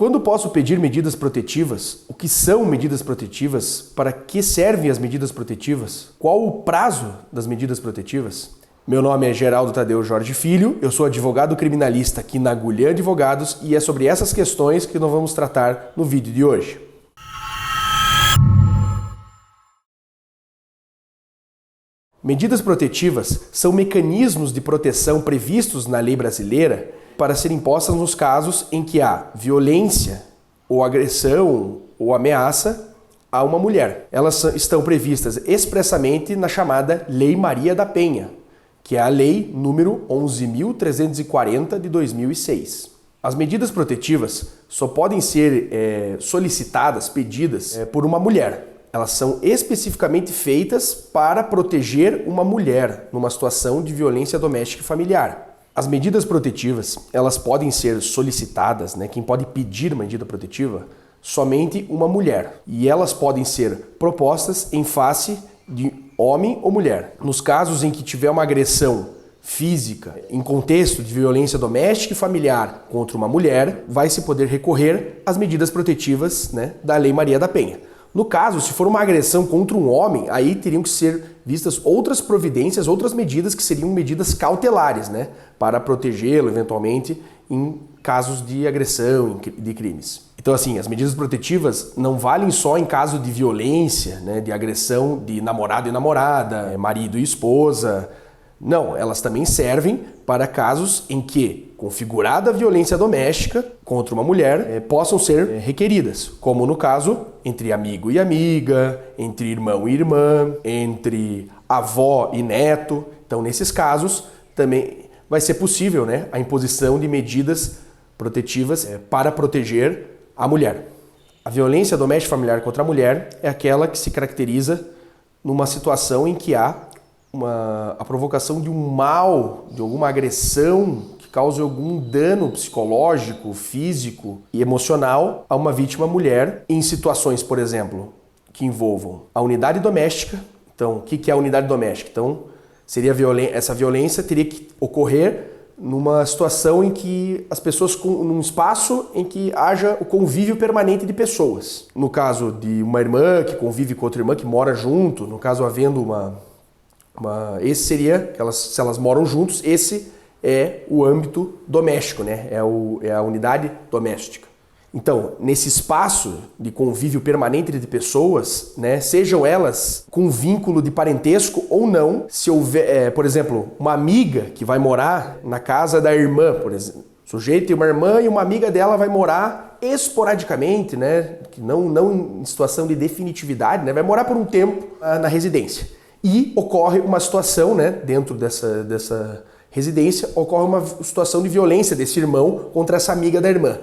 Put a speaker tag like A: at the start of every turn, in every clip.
A: Quando posso pedir medidas protetivas? O que são medidas protetivas? Para que servem as medidas protetivas? Qual o prazo das medidas protetivas? Meu nome é Geraldo Tadeu Jorge Filho, eu sou advogado criminalista aqui na Agulha Advogados e é sobre essas questões que nós vamos tratar no vídeo de hoje. Medidas protetivas são mecanismos de proteção previstos na lei brasileira para serem impostas nos casos em que há violência ou agressão ou ameaça a uma mulher. Elas estão previstas expressamente na chamada Lei Maria da Penha, que é a lei número 11.340 de 2006. As medidas protetivas só podem ser solicitadas, pedidas por uma mulher. Elas são especificamente feitas para proteger uma mulher numa situação de violência doméstica e familiar. As medidas protetivas, elas podem ser solicitadas, quem pode pedir uma medida protetiva, somente uma mulher. E elas podem ser propostas em face de homem ou mulher. Nos casos em que tiver uma agressão física em contexto de violência doméstica e familiar contra uma mulher, vai se poder recorrer às medidas protetivas da Lei Maria da Penha. No caso, se for uma agressão contra um homem, aí teriam que ser vistas outras providências, outras medidas que seriam medidas cautelares, para protegê-lo eventualmente em casos de agressão, de crimes. Então, assim, as medidas protetivas não valem só em caso de violência, de agressão de namorado e namorada, marido e esposa. Não, elas também servem para casos em que, configurada a violência doméstica contra uma mulher, possam ser requeridas, como no caso entre amigo e amiga, entre irmão e irmã, entre avó e neto. Então, nesses casos, também vai ser possível a imposição de medidas protetivas para proteger a mulher. A violência doméstica familiar contra a mulher é aquela que se caracteriza numa situação em que há a provocação de um mal, de alguma agressão que cause algum dano psicológico, físico e emocional a uma vítima mulher em situações, por exemplo, que envolvam a unidade doméstica. Então, o que é a unidade doméstica? Então, seria essa violência teria que ocorrer numa situação em que as pessoas, num espaço em que haja o convívio permanente de pessoas. No caso de uma irmã que convive com outra irmã que mora junto, no caso havendo esse seria, se elas moram juntos, esse é o âmbito doméstico, é a unidade doméstica. Então, nesse espaço de convívio permanente de pessoas, sejam elas com vínculo de parentesco ou não, se houver, por exemplo, uma amiga que vai morar na casa da irmã, por exemplo, o sujeito tem uma irmã e uma amiga dela vai morar esporadicamente, que não em situação de definitividade, vai morar por um tempo na residência. E ocorre uma situação, dentro dessa residência, ocorre uma situação de violência desse irmão contra essa amiga da irmã.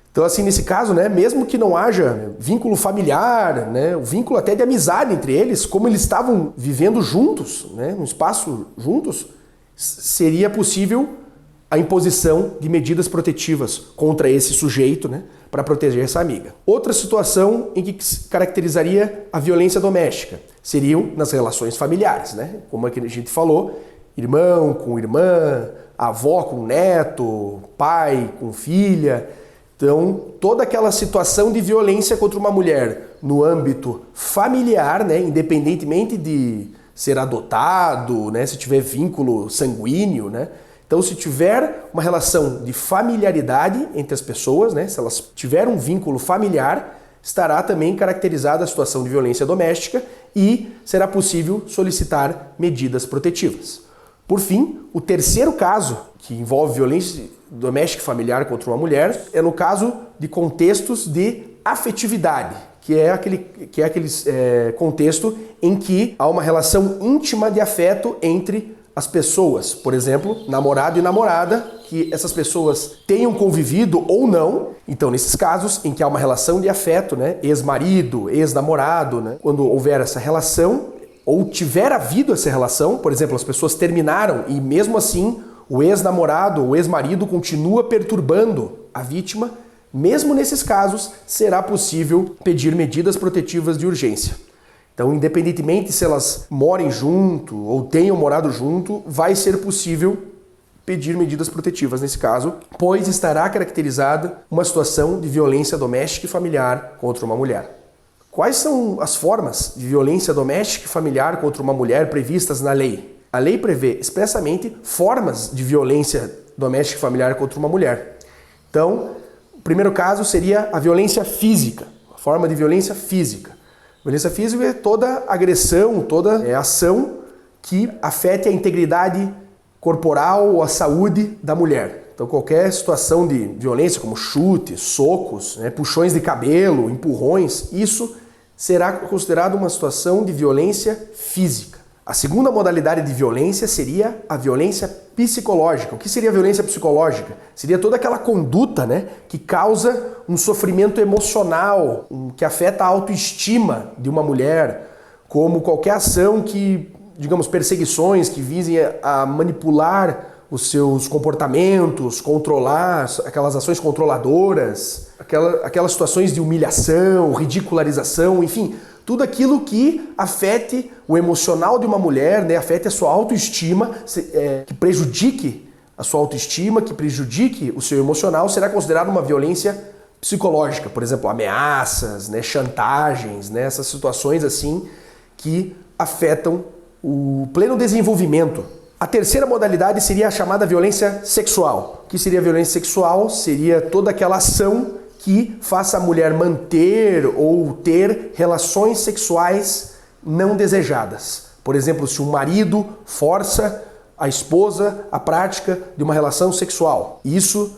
A: Então, assim, nesse caso, mesmo que não haja vínculo familiar, o vínculo até de amizade entre eles, como eles estavam vivendo juntos, num espaço juntos, seria possível a imposição de medidas protetivas contra esse sujeito, para proteger essa amiga. Outra situação em que caracterizaria a violência doméstica seriam nas relações familiares, como a gente falou, irmão com irmã, avó com neto, pai com filha. Então, toda aquela situação de violência contra uma mulher no âmbito familiar, independentemente de ser adotado, se tiver vínculo sanguíneo, Então, se tiver uma relação de familiaridade entre as pessoas, se elas tiverem um vínculo familiar, estará também caracterizada a situação de violência doméstica e será possível solicitar medidas protetivas. Por fim, o terceiro caso que envolve violência doméstica e familiar contra uma mulher é no caso de contextos de afetividade, que é aquele contexto em que há uma relação íntima de afeto entre as pessoas, por exemplo, namorado e namorada, que essas pessoas tenham convivido ou não. Então, nesses casos em que há uma relação de afeto, ex-marido, ex-namorado, quando houver essa relação ou tiver havido essa relação, por exemplo, as pessoas terminaram e mesmo assim o ex-namorado ou ex-marido continua perturbando a vítima, mesmo nesses casos será possível pedir medidas protetivas de urgência. Então, independentemente se elas morem junto ou tenham morado junto, vai ser possível pedir medidas protetivas nesse caso, pois estará caracterizada uma situação de violência doméstica e familiar contra uma mulher. Quais são as formas de violência doméstica e familiar contra uma mulher previstas na lei? A lei prevê expressamente formas de violência doméstica e familiar contra uma mulher. Então, o primeiro caso seria a violência física, a forma de violência física. Violência física é toda agressão, toda ação que afete a integridade corporal ou a saúde da mulher. Então, qualquer situação de violência, como chutes, socos, puxões de cabelo, empurrões, isso será considerado uma situação de violência física. A segunda modalidade de violência seria a violência psicológica. O que seria a violência psicológica? Seria toda aquela conduta, que causa um sofrimento emocional, que afeta a autoestima de uma mulher, como qualquer ação que, digamos, perseguições que visem a manipular os seus comportamentos, controlar aquelas ações controladoras, aquelas situações de humilhação, ridicularização, enfim, tudo aquilo que afete o emocional de uma mulher, afete a sua autoestima, que prejudique a sua autoestima, que prejudique o seu emocional, será considerado uma violência psicológica. Por exemplo, ameaças, chantagens, essas situações assim que afetam o pleno desenvolvimento. A terceira modalidade seria a chamada violência sexual. O que seria a violência sexual? Seria toda aquela ação que faça a mulher manter ou ter relações sexuais não desejadas. Por exemplo, se um marido força a esposa à prática de uma relação sexual. Isso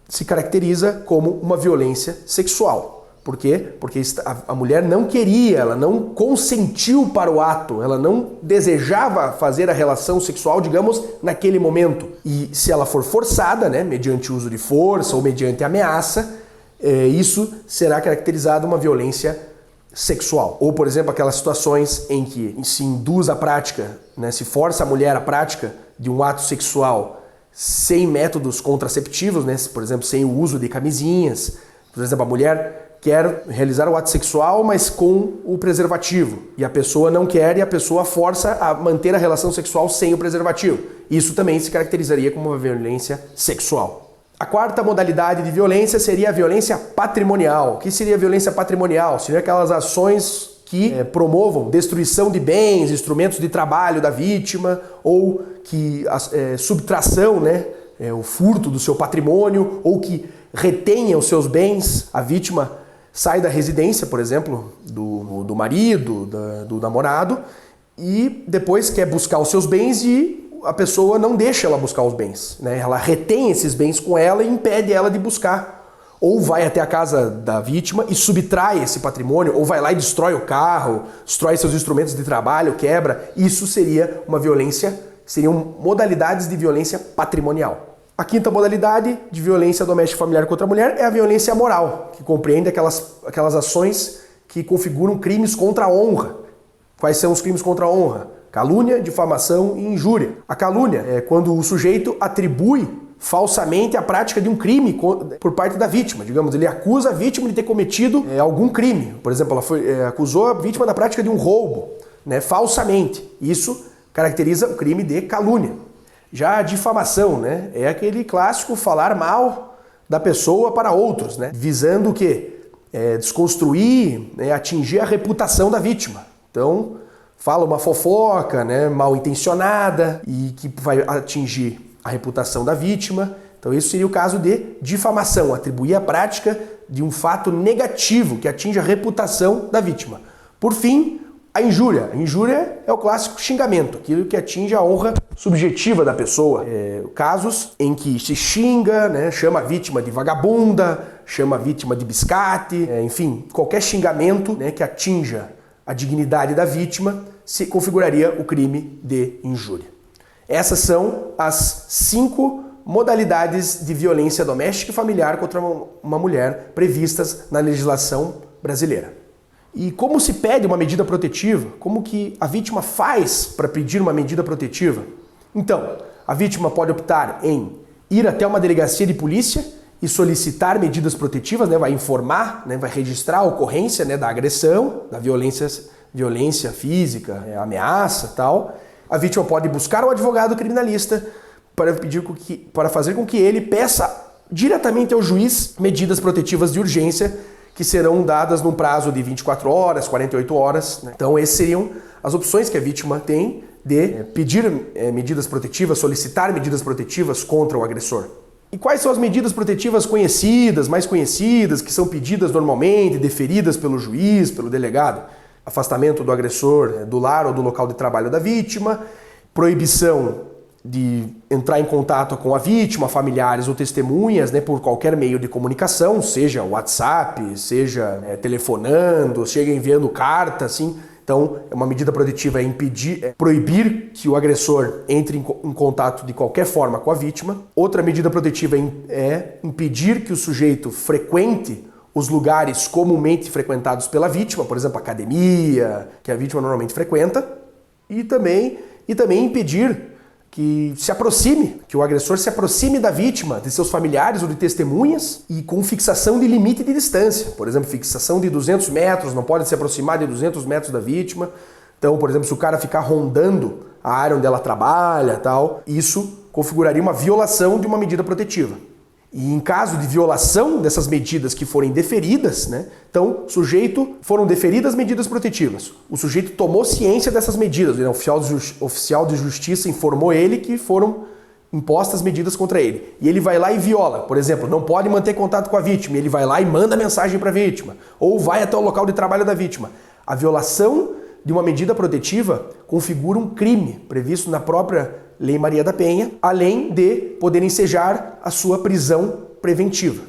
A: se caracteriza como uma violência sexual. Por quê? Porque a mulher não queria, ela não consentiu para o ato, ela não desejava fazer a relação sexual, digamos, naquele momento. E se ela for forçada, mediante uso de força ou mediante ameaça, isso será caracterizado uma violência sexual. Ou, por exemplo, aquelas situações em que se induz a prática, se força a mulher à prática de um ato sexual sem métodos contraceptivos, por exemplo, sem o uso de camisinhas. Por exemplo, a mulher quer realizar o ato sexual, mas com o preservativo. E a pessoa não quer e a pessoa força a manter a relação sexual sem o preservativo. Isso também se caracterizaria como uma violência sexual. A quarta modalidade de violência seria a violência patrimonial. O que seria a violência patrimonial? Seria aquelas ações que promovam destruição de bens, instrumentos de trabalho da vítima, ou que subtração, o furto do seu patrimônio, ou que retenha os seus bens. A vítima sai da residência, por exemplo, do marido, do namorado, e depois quer buscar os seus bens e a pessoa não deixa ela buscar os bens. Ela retém esses bens com ela e impede ela de buscar. Ou vai até a casa da vítima e subtrai esse patrimônio, ou vai lá e destrói o carro, destrói seus instrumentos de trabalho, quebra. Isso seria uma violência, seriam modalidades de violência patrimonial. A quinta modalidade de violência doméstica e familiar contra a mulher é a violência moral, que compreende aquelas ações que configuram crimes contra a honra. Quais são os crimes contra a honra? Calúnia, difamação e injúria. A calúnia é quando o sujeito atribui falsamente a prática de um crime por parte da vítima. Digamos, ele acusa a vítima de ter cometido algum crime. Por exemplo, ela acusou a vítima da prática de um roubo, falsamente. Isso caracteriza o crime de calúnia. Já a difamação, é aquele clássico falar mal da pessoa para outros, visando o quê? Desconstruir, atingir a reputação da vítima. Então, fala uma fofoca, mal intencionada e que vai atingir a reputação da vítima. Então, isso seria o caso de difamação, atribuir a prática de um fato negativo que atinge a reputação da vítima. Por fim, a injúria. A injúria é o clássico xingamento, aquilo que atinge a honra subjetiva da pessoa. Casos em que se xinga, chama a vítima de vagabunda, chama a vítima de biscate, enfim, qualquer xingamento que atinja a dignidade da vítima se configuraria o crime de injúria. Essas são as 5 modalidades de violência doméstica e familiar contra uma mulher previstas na legislação brasileira. E como se pede uma medida protetiva? Como que a vítima faz para pedir uma medida protetiva? Então, a vítima pode optar em ir até uma delegacia de polícia e solicitar medidas protetivas, vai informar, vai registrar a ocorrência da agressão, da violência física, ameaça, tal. A vítima pode buscar um advogado criminalista, para fazer com que ele peça diretamente ao juiz medidas protetivas de urgência que serão dadas num prazo de 24 horas, 48 horas. Né? Então, essas seriam as opções que a vítima tem de pedir medidas protetivas, solicitar medidas protetivas contra o agressor. E quais são as medidas protetivas conhecidas, mais conhecidas, que são pedidas normalmente, deferidas pelo juiz, pelo delegado? Afastamento do agressor do lar ou do local de trabalho da vítima, proibição de entrar em contato com a vítima, familiares ou testemunhas, né, por qualquer meio de comunicação, seja WhatsApp, seja telefonando, seja enviando carta, assim. Então, uma medida protetiva é proibir que o agressor entre em contato de qualquer forma com a vítima. Outra medida protetiva é impedir que o sujeito frequente os lugares comumente frequentados pela vítima, por exemplo, academia, que a vítima normalmente frequenta, e também impedir que o agressor se aproxime da vítima, de seus familiares ou de testemunhas, e com fixação de limite de distância. Por exemplo, fixação de 200 metros, não pode se aproximar de 200 metros da vítima. Então, por exemplo, se o cara ficar rondando a área onde ela trabalha, tal, isso configuraria uma violação de uma medida protetiva. E em caso de violação dessas medidas que forem deferidas, né, então, foram deferidas medidas protetivas. O sujeito tomou ciência dessas medidas, né, o oficial de justiça informou ele que foram impostas medidas contra ele. E ele vai lá e viola. Por exemplo, não pode manter contato com a vítima. Ele vai lá e manda mensagem para a vítima. Ou vai até o local de trabalho da vítima. A violação de uma medida protetiva configura um crime previsto na própria Lei Maria da Penha, além de poder ensejar a sua prisão preventiva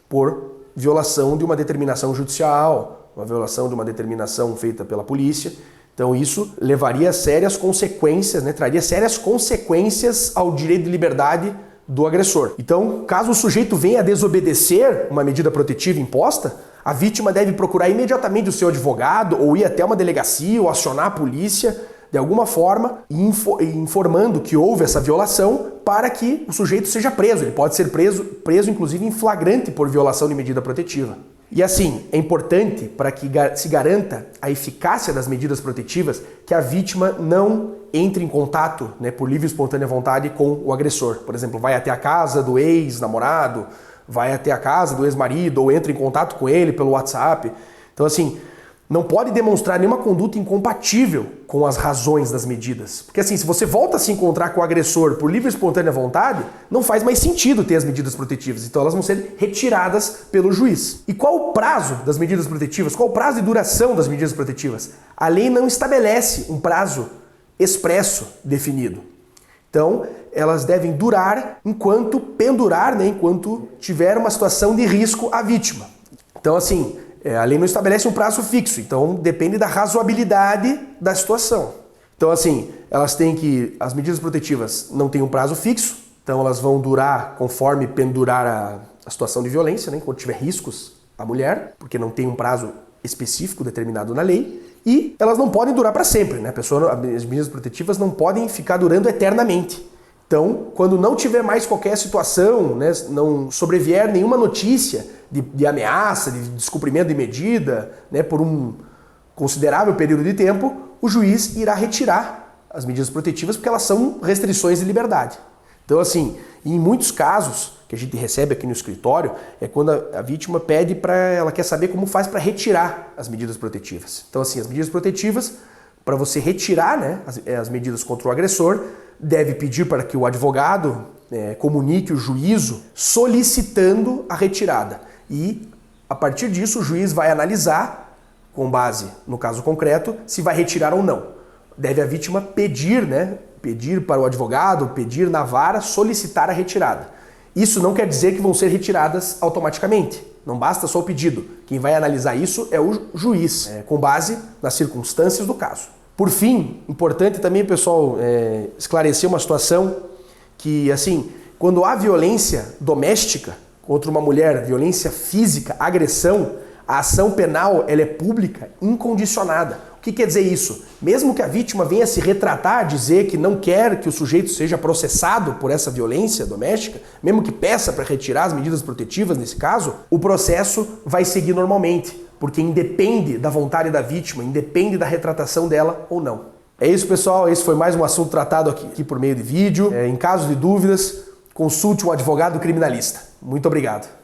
A: por violação de uma determinação judicial, uma violação de uma determinação feita pela polícia. Então isso levaria a sérias consequências, né, traria sérias consequências ao direito de liberdade do agressor. Então, caso o sujeito venha a desobedecer uma medida protetiva imposta, a vítima deve procurar imediatamente o seu advogado ou ir até uma delegacia ou acionar a polícia de alguma forma, informando que houve essa violação para que o sujeito seja preso. Ele pode ser preso inclusive em flagrante por violação de medida protetiva. E assim, é importante para que se garanta a eficácia das medidas protetivas que a vítima não entre em contato, né, por livre e espontânea vontade com o agressor. Por exemplo, vai até a casa do ex-namorado, vai até a casa do ex-marido ou entra em contato com ele pelo WhatsApp. Então assim, não pode demonstrar nenhuma conduta incompatível com as razões das medidas. Porque assim, se você volta a se encontrar com o agressor por livre e espontânea vontade, não faz mais sentido ter as medidas protetivas. Então elas vão ser retiradas pelo juiz. E qual o prazo das medidas protetivas? Qual o prazo de duração das medidas protetivas? A lei não estabelece um prazo expresso definido. Então, elas devem durar enquanto pendurar, né, enquanto tiver uma situação de risco à vítima. Então assim, a lei não estabelece um prazo fixo, então depende da razoabilidade da situação. Então assim, as medidas protetivas não têm um prazo fixo, então elas vão durar conforme pendurar a situação de violência, né, quando tiver riscos à mulher, porque não tem um prazo específico determinado na lei, e elas não podem durar para sempre, né? As medidas protetivas não podem ficar durando eternamente. Então, quando não tiver mais qualquer situação, né, não sobrevier nenhuma notícia de ameaça, de descumprimento de medida, né, por um considerável período de tempo, o juiz irá retirar as medidas protetivas porque elas são restrições de liberdade. Então, assim, em muitos casos que a gente recebe aqui no escritório, é quando a vítima pede ela quer saber como faz para retirar as medidas protetivas. Então, assim, as medidas protetivas, para você retirar, né, as medidas contra o agressor, deve pedir para que o advogado comunique o juízo solicitando a retirada. E, a partir disso, o juiz vai analisar, com base no caso concreto, se vai retirar ou não. Deve a vítima pedir, né, pedir para o advogado, pedir na vara, solicitar a retirada. Isso não quer dizer que vão ser retiradas automaticamente. Não basta só o pedido. Quem vai analisar isso é o juiz, com base nas circunstâncias do caso. Por fim, importante também, pessoal, esclarecer uma situação que, assim, quando há violência doméstica contra uma mulher, violência física, agressão, a ação penal ela é pública, incondicionada. O que quer dizer isso? Mesmo que a vítima venha se retratar, dizer que não quer que o sujeito seja processado por essa violência doméstica, mesmo que peça para retirar as medidas protetivas nesse caso, o processo vai seguir normalmente, porque independe da vontade da vítima, independe da retratação dela ou não. É isso, pessoal. Esse foi mais um assunto tratado aqui por meio de vídeo. Em caso de dúvidas, consulte um advogado criminalista. Muito obrigado.